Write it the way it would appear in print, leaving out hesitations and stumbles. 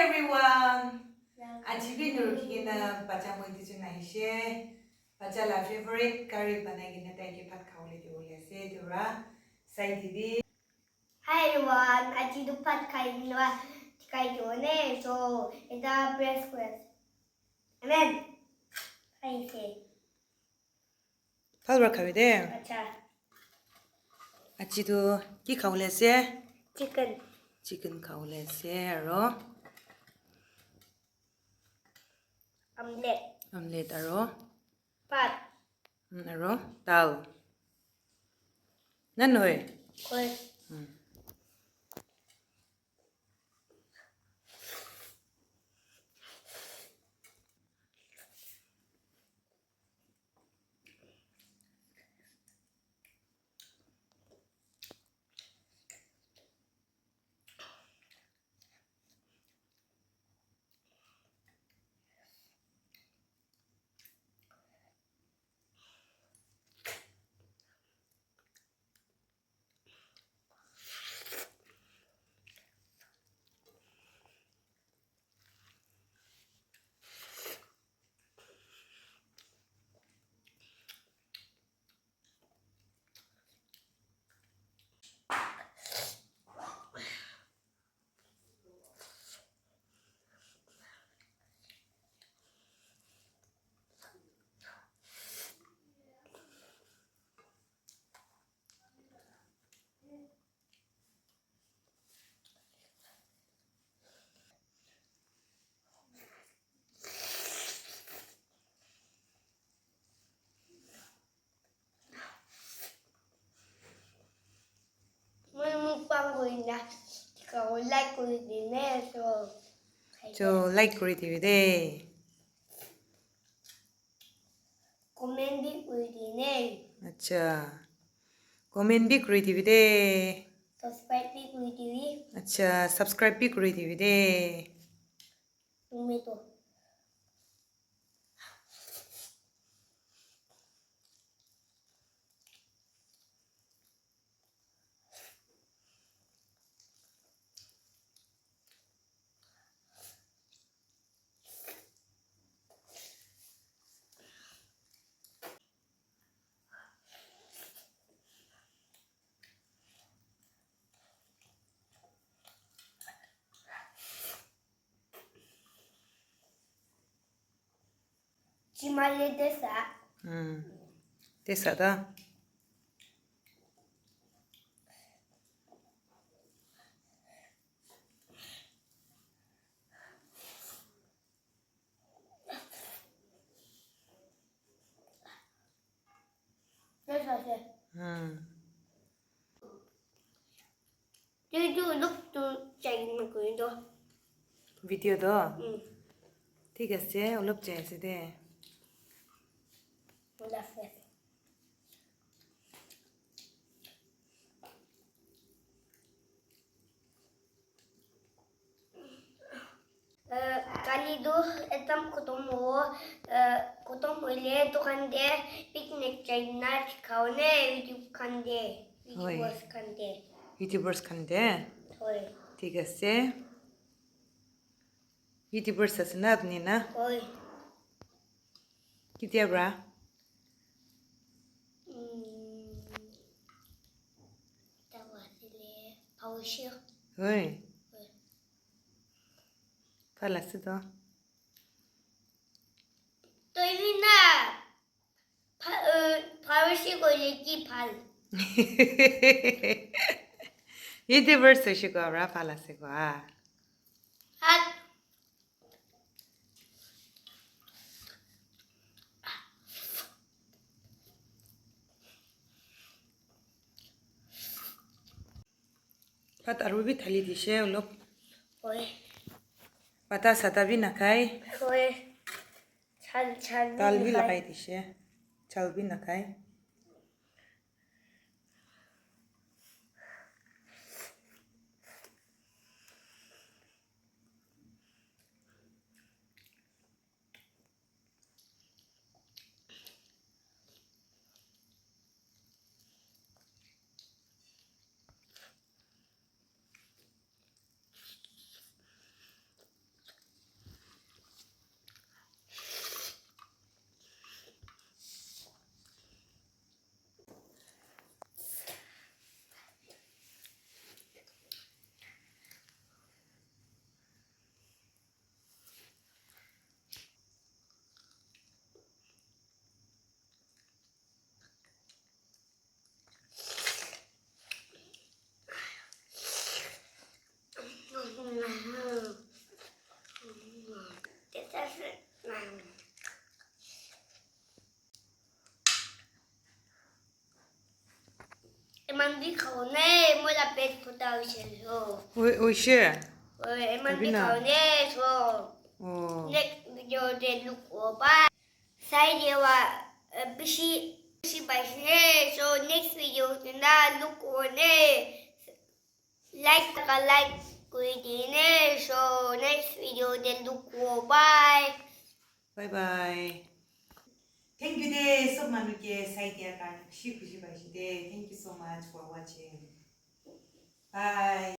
everyone. Aji nuru kina baca moi di juna ishe. Baca la favorite curry banai gina tai ke pat khawle di ole se dura. Sai di. Hi everyone. Aji du pat kai jone so ita press quest. Amen. Hai se. Palwa khawi de. Acha. Aji du ki khawle se. Chicken. Chicken khawle se aro. Omelette. Omelette aro. Pat. Aro dal. Nan hoy. Koi. Mukbang going na. Kau like going dinner So like kori di de. comment going dinner. Acha. Comment bhi kori di de. Subscribe going dinner. Acha subscribe bhi kori di de. Tomato. Cimale desa. Desa da. Desa se. Chứ lúc tôi chạy mà cười đó. Video đó. ठीक है उलप जाए से दे Là phép. Kali do etam kutom ile to kande picnic chaina khaune YouTube kande videos kande YouTubers खंडे hoy ठीक है YouTubers असना अपनी ना hoy कितिया ब्रा tawasile paushir होय फाला से तो to ina paushir ko leki phal YouTubers से शिको ब्रा फाला से को hat पता रूबी थाली दिशे उलप hoy पता सता भी न खाए hoy chal दाल भी लगाई दिशे चल भी न खाए đi khẩu nè mua là bếp của tao sẽ rồi 我是 rồi em ăn đi Sabina. khẩu nè rồi 哦 next video để lúc của ba sai điều à bisi bisi bài nè so next video thì na lúc của nè like taka like của đi nè so next video để lúc của bye bye bye thank you day so manuke saidia kan shi kushi ba shi day thank you so much for watching bye